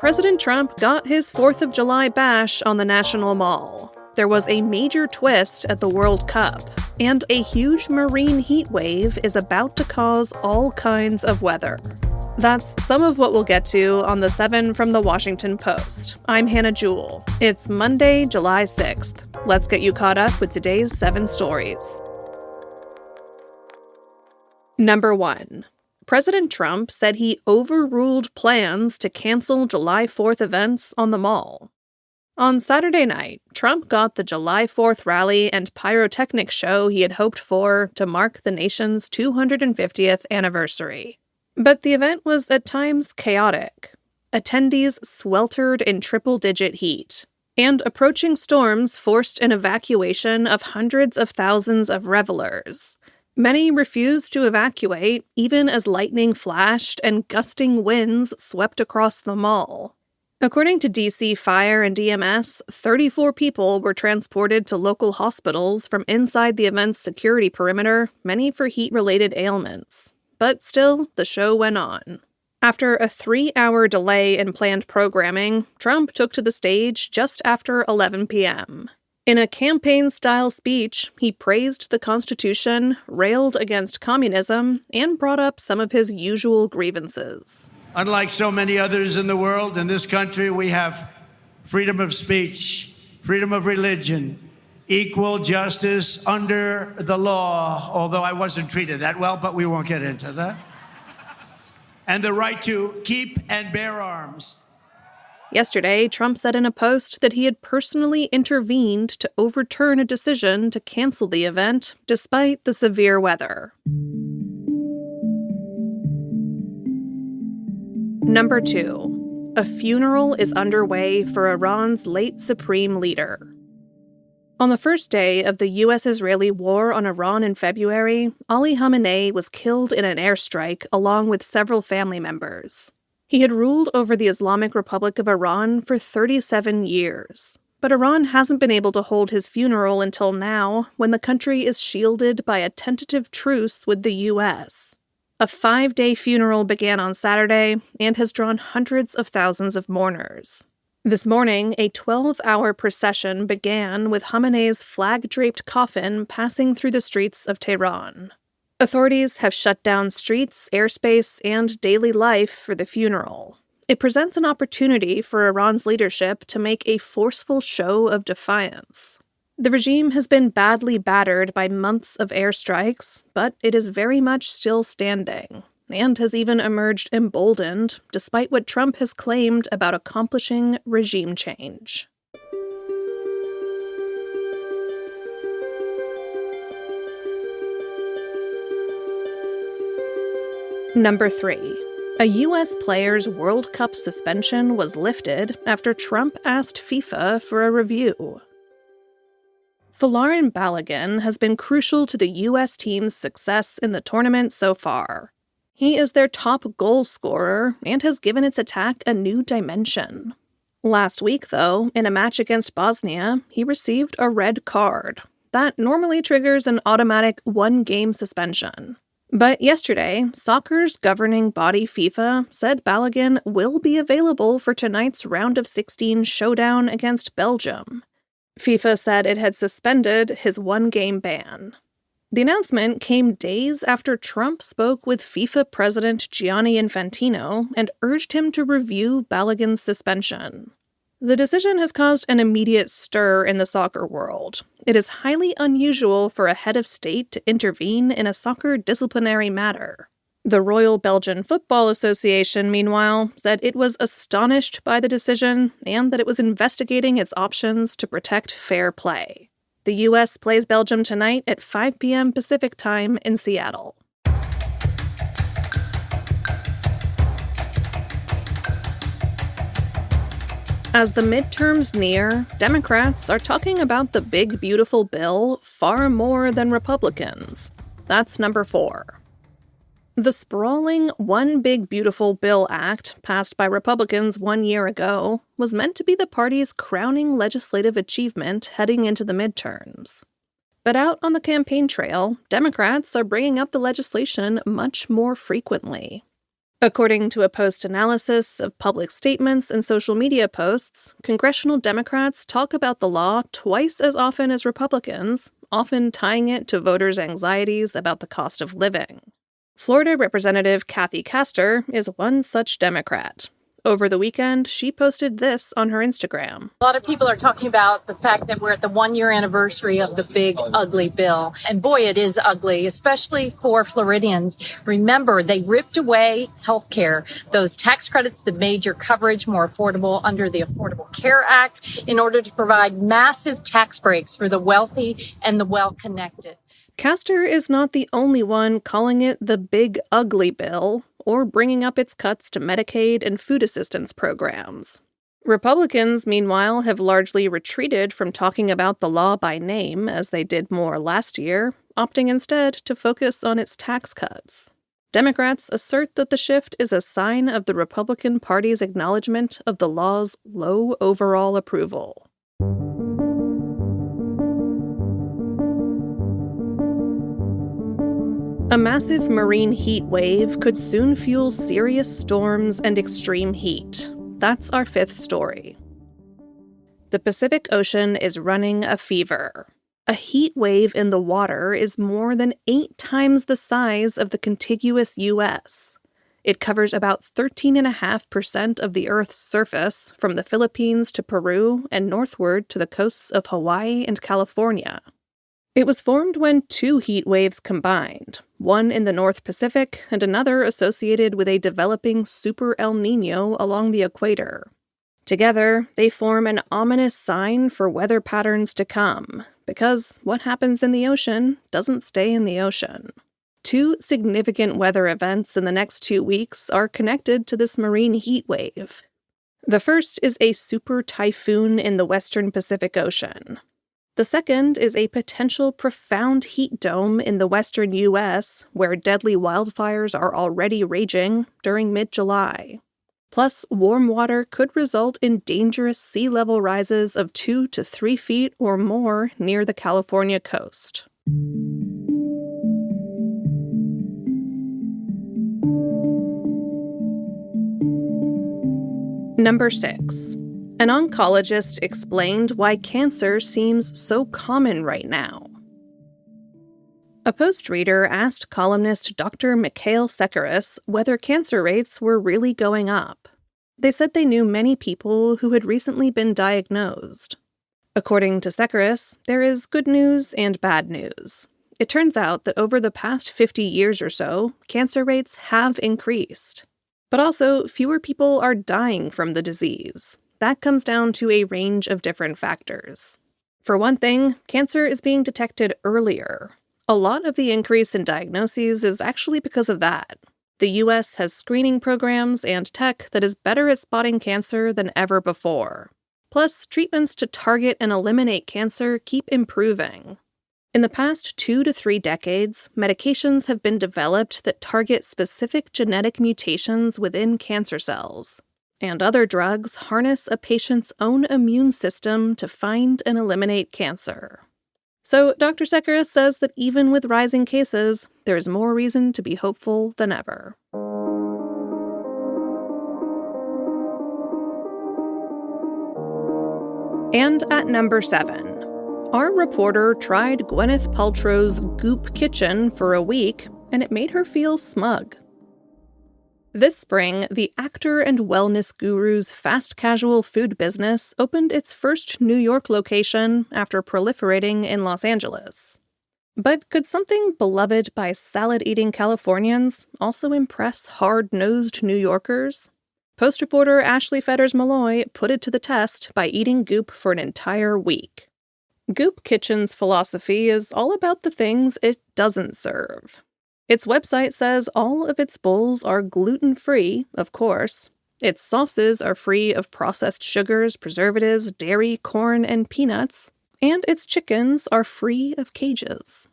President Trump got his 4th of July bash on the National Mall. There was a major twist at the World Cup, and a huge marine heat wave is about to cause all kinds of weather. That's some of what we'll get to on the 7 from the Washington Post. I'm Hannah Jewell. It's Monday, July 6th. Let's get you caught up with today's 7 stories. Number 1. President Trump said he overruled plans to cancel July 4th events on the mall. On Saturday night, Trump got the July 4th rally and pyrotechnics show he had hoped for to mark the nation's 250th anniversary. But the event was at times chaotic. Attendees sweltered in triple-digit heat, and approaching storms forced an evacuation of hundreds of thousands of revelers. Many refused to evacuate, even as lightning flashed and gusting winds swept across the mall. According to D.C. Fire and EMS, 34 people were transported to local hospitals from inside the event's security perimeter, many for heat-related ailments. But still, the show went on. After a 3-hour delay in planned programming, Trump took to the stage just after 11 p.m. In a campaign-style speech, he praised the Constitution, railed against communism, and brought up some of his usual grievances. Unlike so many others in the world, in this country we have freedom of speech, freedom of religion, equal justice under the law, although I wasn't treated that well, but we won't get into that. And the right to keep and bear arms. Yesterday, Trump said in a post that he had personally intervened to overturn a decision to cancel the event despite the severe weather. Number 2. A funeral is underway for Iran's late supreme leader. On the first day of the U.S.-Israeli war on Iran in February, Ali Khamenei was killed in an airstrike along with several family members. He had ruled over the Islamic Republic of Iran for 37 years. But Iran hasn't been able to hold his funeral until now, when the country is shielded by a tentative truce with the U.S. A 5-day funeral began on Saturday and has drawn hundreds of thousands of mourners. This morning, a 12-hour procession began with Khamenei's flag-draped coffin passing through the streets of Tehran. Authorities have shut down streets, airspace, and daily life for the funeral. It presents an opportunity for Iran's leadership to make a forceful show of defiance. The regime has been badly battered by months of airstrikes, but it is very much still standing, and has even emerged emboldened, despite what Trump has claimed about accomplishing regime change. Number 3. A U.S. player's World Cup suspension was lifted after Trump asked FIFA for a review. Folarin Balogun has been crucial to the U.S. team's success in the tournament so far. He is their top goal scorer and has given its attack a new dimension. Last week, though, in a match against Bosnia, he received a red card. That normally triggers an automatic 1-game suspension. But yesterday, soccer's governing body FIFA said Balogun will be available for tonight's round of 16 showdown against Belgium. FIFA said it had suspended his 1-game ban. The announcement came days after Trump spoke with FIFA President Gianni Infantino and urged him to review Balogun's suspension. The decision has caused an immediate stir in the soccer world. It is highly unusual for a head of state to intervene in a soccer disciplinary matter. The Royal Belgian Football Association, meanwhile, said it was astonished by the decision and that it was investigating its options to protect fair play. The U.S. plays Belgium tonight at 5 p.m. Pacific Time in Seattle. As the midterms near, Democrats are talking about the big beautiful bill far more than Republicans. That's number 4. The sprawling One Big Beautiful Bill Act, passed by Republicans 1 year ago, was meant to be the party's crowning legislative achievement heading into the midterms. But out on the campaign trail, Democrats are bringing up the legislation much more frequently. According to a post-analysis of public statements and social media posts, congressional Democrats talk about the law twice as often as Republicans, often tying it to voters' anxieties about the cost of living. Florida Representative Kathy Castor is one such Democrat. Over the weekend, she posted this on her Instagram. A lot of people are talking about the fact that we're at the 1-year anniversary of the big, ugly bill. And boy, it is ugly, especially for Floridians. Remember, they ripped away health care, those tax credits that made your coverage more affordable under the Affordable Care Act, in order to provide massive tax breaks for the wealthy and the well-connected. Castor is not the only one calling it the big, ugly bill, or bringing up its cuts to Medicaid and food assistance programs. Republicans, meanwhile, have largely retreated from talking about the law by name, as they did more last year, opting instead to focus on its tax cuts. Democrats assert that the shift is a sign of the Republican Party's acknowledgement of the law's low overall approval. A massive marine heat wave could soon fuel serious storms and extreme heat. That's our fifth story. The Pacific Ocean is running a fever. A heat wave in the water is more than 8 times the size of the contiguous U.S. It covers about 13.5% of the Earth's surface, from the Philippines to Peru and northward to the coasts of Hawaii and California. It was formed when 2 heat waves combined, one in the North Pacific and another associated with a developing super El Niño along the equator. Together, they form an ominous sign for weather patterns to come, because what happens in the ocean doesn't stay in the ocean. 2 significant weather events in the next 2 weeks are connected to this marine heat wave. The first is a super typhoon in the western Pacific Ocean. The second is a potential profound heat dome in the western U.S., where deadly wildfires are already raging during mid-July. Plus, warm water could result in dangerous sea level rises of 2 to 3 feet or more near the California coast. Number 6. An oncologist explained why cancer seems so common right now. A Post reader asked columnist Dr. Mikhail Sekaris whether cancer rates were really going up. They said they knew many people who had recently been diagnosed. According to Sekaris, there is good news and bad news. It turns out that over the past 50 years or so, cancer rates have increased. But also, fewer people are dying from the disease. That comes down to a range of different factors. For one thing, cancer is being detected earlier. A lot of the increase in diagnoses is actually because of that. The U.S. has screening programs and tech that is better at spotting cancer than ever before. Plus, treatments to target and eliminate cancer keep improving. In the past 2 to 3 decades, medications have been developed that target specific genetic mutations within cancer cells. And other drugs harness a patient's own immune system to find and eliminate cancer. So Dr. Sekaris says that even with rising cases, there's more reason to be hopeful than ever. And at number 7, our reporter tried Gwyneth Paltrow's Goop Kitchen for a week, and it made her feel smug. This spring, the actor and wellness guru's fast casual food business opened its first New York location after proliferating in Los Angeles. But could something beloved by salad-eating Californians also impress hard-nosed New Yorkers? Post reporter Ashley Fetters-Malloy put it to the test by eating Goop for an entire week. Goop Kitchen's philosophy is all about the things it doesn't serve. Its website says all of its bowls are gluten-free, of course. Its sauces are free of processed sugars, preservatives, dairy, corn, and peanuts. And its chickens are free of cages.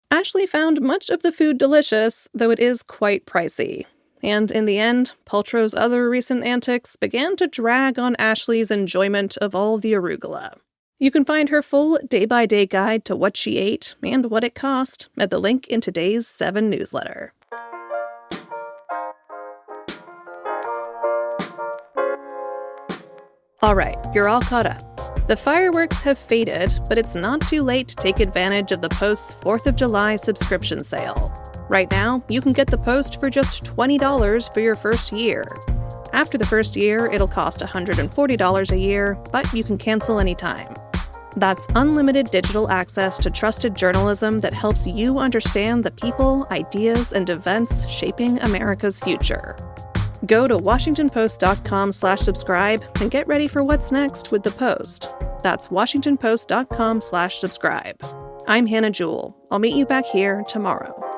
Ashley found much of the food delicious, though it is quite pricey. And in the end, Paltrow's other recent antics began to drag on Ashley's enjoyment of all the arugula. You can find her full day-by-day guide to what she ate and what it cost at the link in today's 7 newsletter. All right, you're all caught up. The fireworks have faded, but it's not too late to take advantage of the Post's 4th of July subscription sale. Right now, you can get the Post for just $20 for your first year. After the first year, it'll cost $140 a year, but you can cancel anytime. That's unlimited digital access to trusted journalism that helps you understand the people, ideas, and events shaping America's future. Go to WashingtonPost.com/subscribe and get ready for what's next with the Post. That's WashingtonPost.com/subscribe. I'm Hannah Jewell. I'll meet you back here tomorrow.